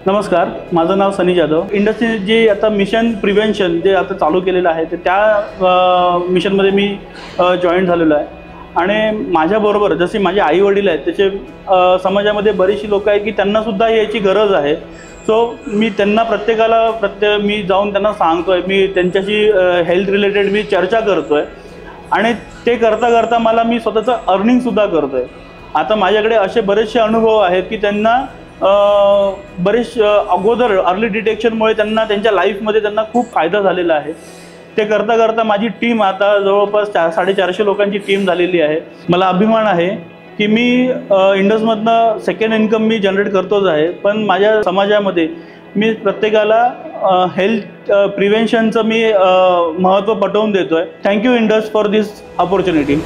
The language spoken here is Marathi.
नमस्कार, माझं नाव सनी जाधव। इंडस्ट्री जे आता मिशन प्रिव्हेन्शन जे आता चालू केलेलं आहे ते त्या मिशनमध्ये मी जॉईन झालेलो आहे। आणि माझ्याबरोबर जसे माझे आई वडील आहेत त्याचे समाजामध्ये बरीचशी लोक आहेत की त्यांनासुद्धा याची गरज आहे। सो मी त्यांना प्रत्येकाला मी जाऊन त्यांना सांगतो आहे, मी त्यांच्याशी हेल्थ रिलेटेड मी चर्चा करतो आहे आणि ते करता करता मला मी स्वतःचं अर्निंगसुद्धा करतो आहे। आता माझ्याकडे असे बरेचसे अनुभव आहेत की त्यांना बरेच अगोदर अर्ली डिटेक्शनमुळे त्यांना त्यांच्या लाईफमध्ये त्यांना खूप फायदा झालेला आहे। ते करता करता माझी टीम आता जवळपास 450 लोकांची टीम झालेली आहे। मला अभिमान आहे की मी इंडसमधनं सेकंड इन्कम मी जनरेट करतोच आहे, पण माझ्या समाजामध्ये मी प्रत्येकाला हेल्थ प्रिव्हेन्शनचं मी महत्त्व पटवून देतो आहे। Thank you Indus for this opportunity.